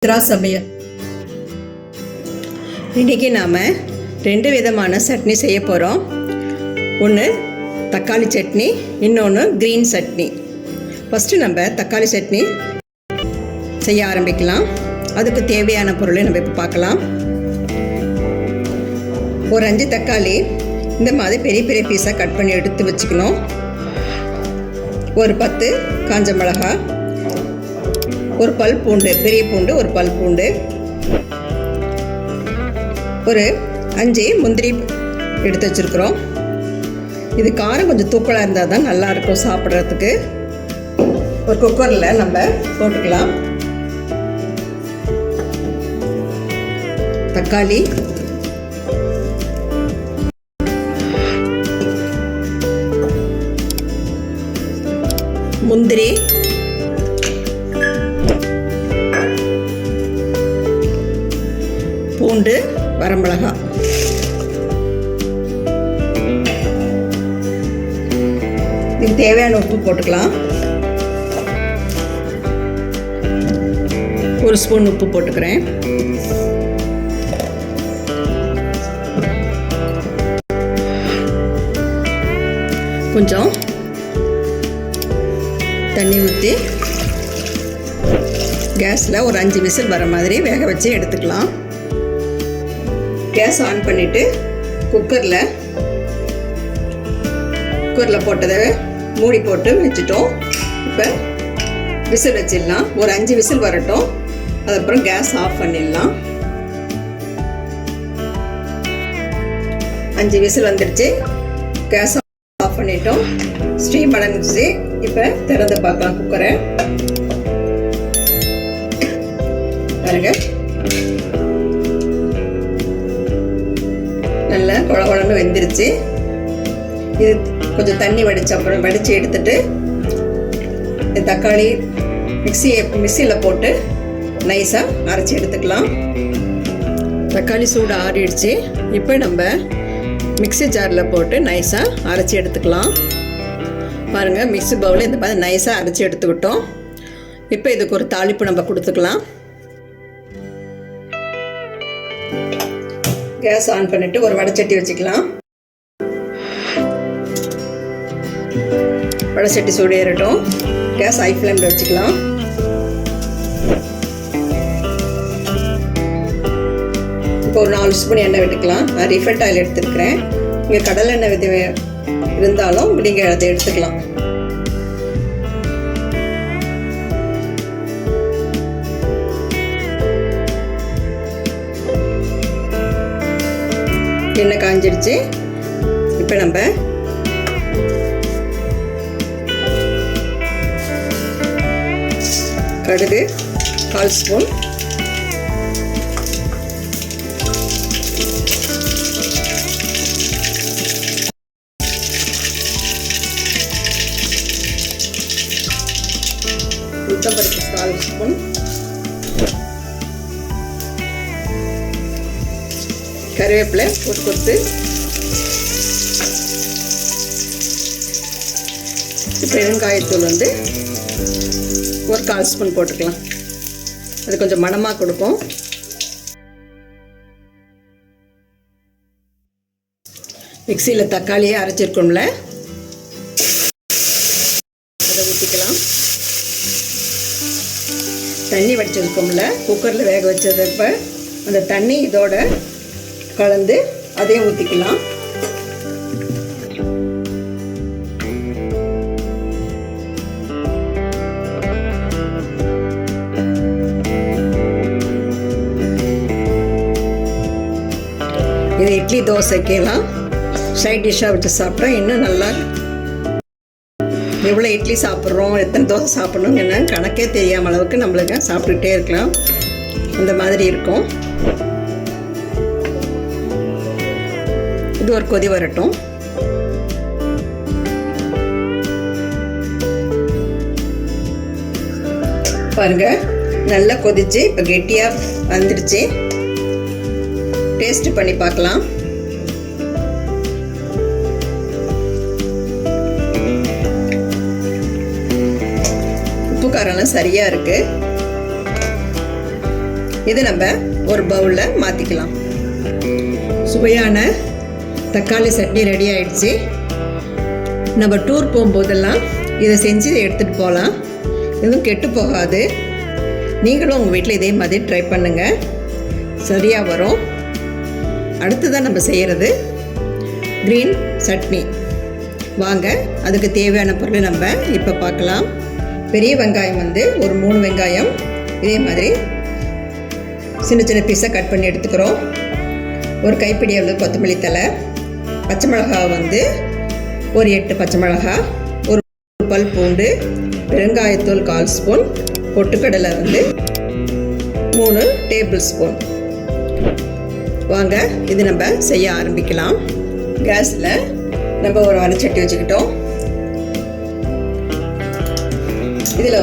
சித்ரா சமையல். இன்றைக்கி நாம் 2 விதமான சட்னி செய்ய போகிறோம். ஒன்று தக்காளி சட்னி, இன்னொன்று க்ரீன் சட்னி. ஃபஸ்ட்டு நம்ம தக்காளி சட்னி செய்ய ஆரம்பிக்கலாம். அதுக்கு தேவையான பொருளை நம்ம இப்போ பார்க்கலாம். ஒரு 5 தக்காளி இந்த மாதிரி பெரிய பெரிய பீஸாக கட் பண்ணி எடுத்து வச்சுக்கணும். ஒரு 10 காஞ்ச மிளகாய், ஒரு பல் பூண்டு, பெரிய பூண்டு ஒரு பல் பூண்டு, ஒரு 5 முந்திரி எடுத்து வச்சுருக்குறோம். இது காரம் கொஞ்சம் தூக்கலாக இருந்தால் தான் நல்லாயிருக்கும் சாப்பிட்றதுக்கு. ஒரு குக்கரில் நம்ம போட்டுக்கலாம். தக்காளி, முந்திரி, பூண்டு, வரமிளகாய், இதுக்கு தேவையான உப்பு போட்டுக்கலாம். 1 ஸ்பூன் உப்பு போட்டுக்கிறேன். கொஞ்சம் தண்ணி ஊற்றி கேஸில் ஒரு 5 விசில் வர மாதிரி வேக வச்சு எடுத்துக்கலாம். கேஸ் ஆன் பண்ணிவிட்டு குக்கரில் போட்டதை மூடி போட்டு வச்சுட்டோம். இப்போ விசில் வச்சிடலாம். ஒரு 5 விசில் வரட்டும். அதுக்கப்புறம் கேஸ் ஆஃப் பண்ணிடலாம். 5 விசில் வந்துடுச்சு. கேஸ் ஆஃப் பண்ணிட்டோம். ஸ்டீம் அடங்கிடுச்சு. இப்போ திறந்து பார்க்கலாம் குக்கரை. பாருங்க, நல்லா குழகுழன்னு வெந்துருச்சு. இது கொஞ்சம் தண்ணி வடித்து எடுத்துட்டு தக்காளி மிக்சியில் போட்டு நைஸாக அரைச்சி எடுத்துக்கலாம். தக்காளி சூடு ஆறிடுச்சு. இப்போ நம்ம மிக்சி ஜாரில் போட்டு நைஸாக அரைச்சி எடுத்துக்கலாம். பாருங்கள், மிக்சி பவுலில் இந்த மாதிரி நைஸாக அரைச்சி எடுத்துக்கிட்டோம். இப்போ இதுக்கு ஒரு தாளிப்பு நம்ம கொடுத்துக்கலாம். கேஸ் ஆன் பண்ணிவிட்டு ஒரு வடைச்சட்டி வச்சுக்கலாம். வடைச்சட்டி சூடு ஏறட்டும். கேஸ் ஹை ஃப்ளேமில் வச்சுக்கலாம். இப்போ ஒரு 4 ஸ்பூன் எண்ணெய் விட்டுக்கலாம். நான் ரீஃபைண்ட் ஆயில் எடுத்துருக்கிறேன். இங்கே கடலை எண்ணெய் இருந்தாலும் நீங்கள் அதை எடுத்துக்கலாம். எண்ணெய் காஞ்சிடுச்சு. இப்போ நம்ம கடுகு 1/4 ஸ்பூன், உளுத்தம்பருப்பு 1/4 ஸ்பூன், கருவேப்பிலை ஒரு கொத்து. பெருங்காயத்தூள் ஒரு 1/4 ஸ்பூன் போட்டுக்கலாம். அது கொஞ்சம் மணமாக கொடுக்கும். மிக்சியில் தக்காளியை அரைச்சிருக்கோம்ல, அதை ஊற்றிக்கலாம். தண்ணி வடிச்சிருக்கோம்ல, குக்கரில் வேக வச்சதப்ப அந்த தண்ணி இதோட கலந்து அதையும் ஊற்றிக்கலாம். இது இட்லி தோசைக்கெல்லாம் சைட் டிஷ்ஷாக வச்சு சாப்பிட்டா இன்னும் நல்லா. எவ்வளோ இட்லி சாப்பிட்றோம், எத்தனை தோசை சாப்பிட்ணுன்னு கணக்கே தெரியாமல் அளவுக்கு நம்மளுக்கு சாப்பிட்டுக்கிட்டே இருக்கலாம். அந்த மாதிரி இருக்கும். இது ஒரு கொதி வரட்டும். பாருங்க, நல்லா கொதிச்சு இப்போ கெட்டியாக வந்துடுச்சு. டேஸ்ட் பண்ணி பார்க்கலாம். உப்பு காரம்லாம் சரியாக இருக்குது. இதை நம்ம ஒரு பவுலில் மாற்றிக்கலாம். சுவையான தக்காளி சட்னி ரெடி ஆயிடுச்சு. நம்ம டூர் போகும்போதெல்லாம் இதை செஞ்சு எடுத்துகிட்டு போகலாம். எதுவும் கெட்டு போகாது. நீங்களும் உங்கள் வீட்டில் இதே மாதிரி ட்ரை பண்ணுங்கள், சரியாக வரும். அடுத்ததான் நம்ம செய்கிறது க்ரீன் சட்னி. வாங்க, அதுக்கு தேவையான பொருள் நம்ம இப்போ பார்க்கலாம். பெரிய வெங்காயம் ஒரு 3 வெங்காயம் இதே மாதிரி சின்ன சின்ன பீஸாக கட் பண்ணி எடுத்துக்கிறோம். ஒரு கைப்பிடி அளவு கொத்தமல்லி தழை, பச்சை மிளகாய் ஒரு 8 பச்சை மிளகாய், ஒரு பல் பூண்டு, பெருங்காயத்தூள் 1/4 ஸ்பூன், பொட்டுக்கடலை 3 டேபிள் ஸ்பூன். வாங்க, இது நம்ம செய்ய ஆரம்பிக்கலாம். கேஸில் நம்ம ஒரு வடைச்சட்டி வச்சுக்கிட்டோம். இதில்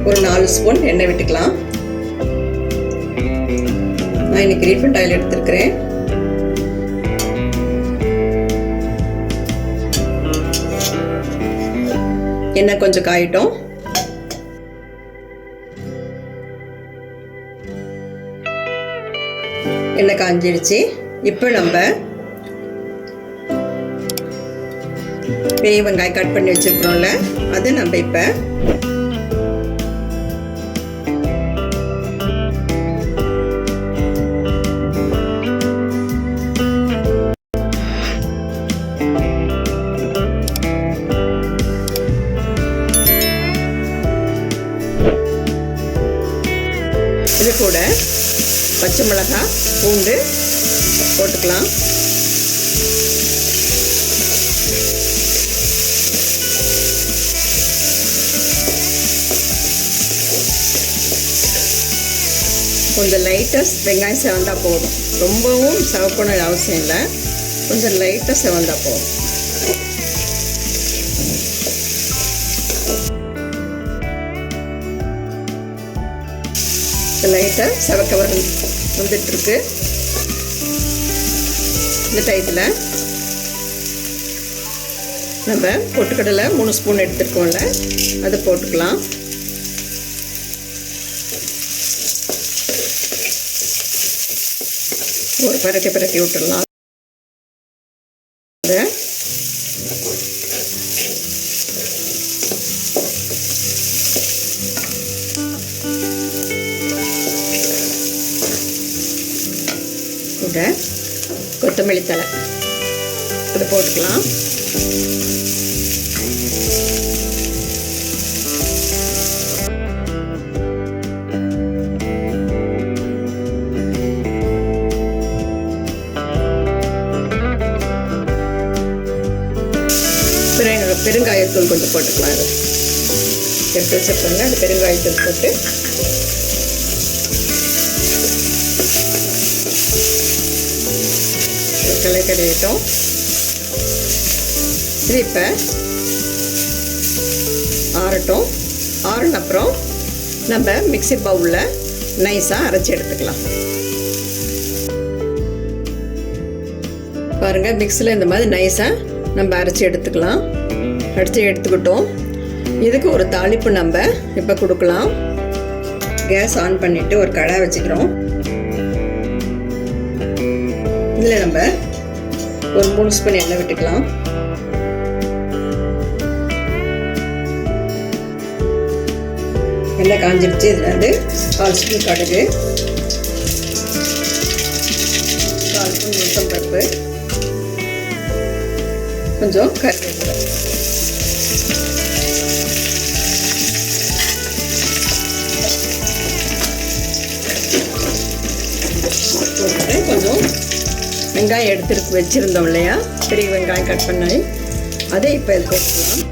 ஒரு 4 ஸ்பூன் எண்ணெய் விட்டுக்கலாம். நான் இன்னைக்கு ரீஃபைண்ட் ஆயில் எடுத்துருக்கிறேன். எண்ணெய் கொஞ்சம் காயிட்டோம். எண்ணெய் காஞ்சிடுச்சு. இப்போ நம்ம பெரிய வெங்காயம் கட் பண்ணி வச்சிருக்கிறோம்ல, அதை நம்ம இப்போ இது கூட பச்சை மிளகாய், பூண்டு போட்டுக்கலாம். கொஞ்சம் லைட்டாக வெங்காயம் செவந்தால் போதும். ரொம்பவும் செவக்கணும் அவசியம் இல்லை, கொஞ்சம் லைட்டாக செவந்தால் போதும். லைட்டாக செவக்க வந்துட்டுருக்கு. இந்த டயத்தில் நம்ம பொட்டுக்கடலை 3 ஸ்பூன் எடுத்துருக்கோம்ல, அதை போட்டுக்கலாம். ஒரு பரட்டி விட்டுடலாம். கூட கொத்தமல்லி தழை அதை போட்டுக்கலாம். பெருங்காயத்தூள் கொஞ்சம் போட்டுக்கலாம். அது எடுத்து வச்சுருப்பாங்க, அது பெருங்காயத்தூள் போட்டு கடையிட்டோம். இது இப்போ ஆறட்டும். ஆறுன அப்புறம் நம்ம மிக்ஸி பவுலில் நைஸாக அரைச்சி எடுத்துக்கலாம். பாருங்கள், மிக்ஸியில் இந்த மாதிரி நைஸாக நம்ம அரைச்சி எடுத்துக்கலாம். அரைச்சி எடுத்துக்கிட்டோம். இதுக்கு ஒரு தாளிப்பு நம்ம இப்போ கொடுக்கலாம். கேஸ் ஆன் பண்ணிவிட்டு ஒரு கடாய் வச்சுக்கிறோம். இதில் நம்ம ஒரு 3 ஸ்பூன் எண்ணெய் விட்டுக்கலாம். எண்ணெய் காஞ்சிருச்சு. இதில் 1/4 ஸ்பூன் கடுகு, 1/4 ஸ்பூன் உளுத்தம் பருப்பு, கொஞ்சம் கருவேப்பிலை, கொஞ்சம் வெங்காயம் எடுத்து வச்சுருந்தோம் இல்லையா, பெரிய வெங்காயம் கட் பண்ணி அதை இப்போ இது போட்டுக்கலாம்.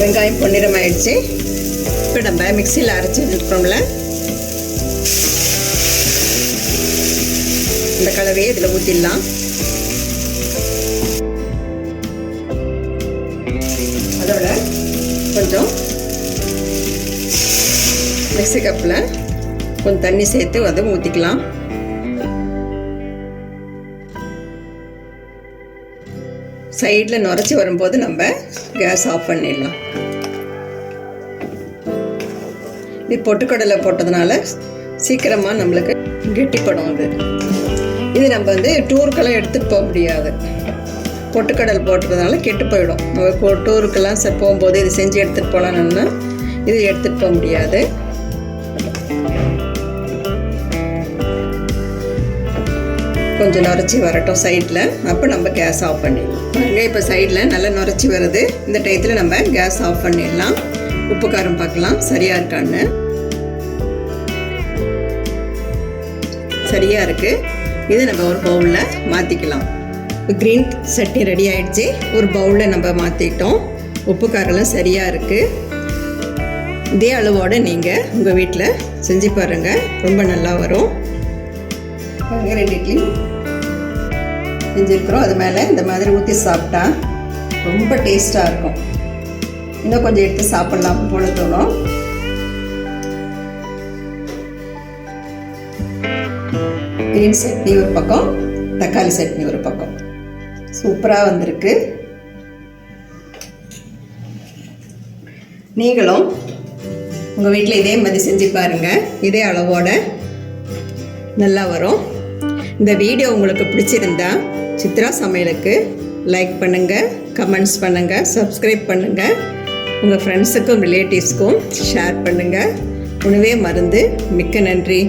வெங்காயம் பொன்னிறமாயிடுச்சு. இப்போ நம்ம மிக்சியில் அரைச்சி வச்சுருக்கோம்ல, இந்த கலவையை இதில் ஊற்றிடலாம். அதோட கொஞ்சம் மிக்ஸி கப்பில் கொஞ்சம் தண்ணி சேர்த்து அதை ஊற்றிக்கலாம். சைடில் நுரைச்சி வரும்போது நம்ம கேஸ் ஆஃப் பண்ணிடலாம். இது பொட்டுக்கடலை போட்டதுனால சீக்கிரமாக நம்மளுக்கு கெட்டிப்படும். இது நம்ம வந்து டூருக்கெல்லாம் எடுத்துகிட்டு போக முடியாது. பொட்டுக்கடல் போட்டதுனால கெட்டு போயிடும். நம்ம டூருக்கெல்லாம் போகும்போது இது செஞ்சு எடுத்துகிட்டு போகலான்னு இது எடுத்துகிட்டு போக முடியாது. கொஞ்சம் நுரைச்சி வரட்டும் சைடில், அப்போ நம்ம கேஸ் ஆஃப் பண்ணிடலாம். பாருங்கள், இப்போ சைடில் நல்லா நுரைச்சி வருது. இந்த டயத்தில் நம்ம கேஸ் ஆஃப் பண்ணிடலாம். உப்பு காரம் பார்க்கலாம் சரியாக இருக்கான்னு. சரியாக இருக்குது. இது நம்ம ஒரு பவுலில் மாற்றிக்கலாம். க்ரீன் சட்னி ரெடி ஆகிடுச்சு. ஒரு பவுலில் நம்ம மாற்றிட்டோம். உப்பு காரெல்லாம் சரியாக இருக்குது. இதே அளவோடு நீங்கள் உங்கள் வீட்டில் செஞ்சு பாருங்கள், ரொம்ப நல்லா வரும். 2 இட்லி செஞ்சுருக்குறோம். அது மேலே இந்த மாதிரி ஊற்றி சாப்பிட்டா ரொம்ப டேஸ்ட்டாக இருக்கும். இன்னும் கொஞ்சம் எடுத்து சாப்பிட்லாம் போல தோணும். க்ரீன் சட்னி ஒரு பக்கம், தக்காளி சட்னி ஒரு பக்கம். சூப்பராக வந்திருக்கு. நீங்களும் உங்கள் வீட்டில் இதே மாதிரி செஞ்சு பாருங்கள். இதே அளவோட நல்லா வரும். இந்த வீடியோ உங்களுக்கு பிடிச்சிருந்தா சித்ரா சமையலுக்கு லைக் பண்ணுங்கள், கமெண்ட்ஸ் பண்ணுங்கள், சப்ஸ்கிரைப் பண்ணுங்கள். உங்கள் ஃப்ரெண்ட்ஸுக்கும் ரிலேட்டிவ்ஸ்க்கும் ஷேர் பண்ணுங்கள். உணவே மருந்து. மிக்க நன்றி.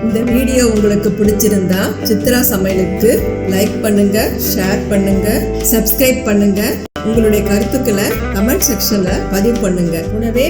இந்த வீடியோ உங்களுக்கு பிடிச்சிருந்தா சித்ரா சமையலுக்கு லைக் பண்ணுங்கள், ஷேர் பண்ணுங்கள், சப்ஸ்கிரைப் பண்ணுங்கள். உங்களுடைய கருத்துக்களை கமெண்ட் செக்ஷனில் பதிவு பண்ணுங்கள். உணவே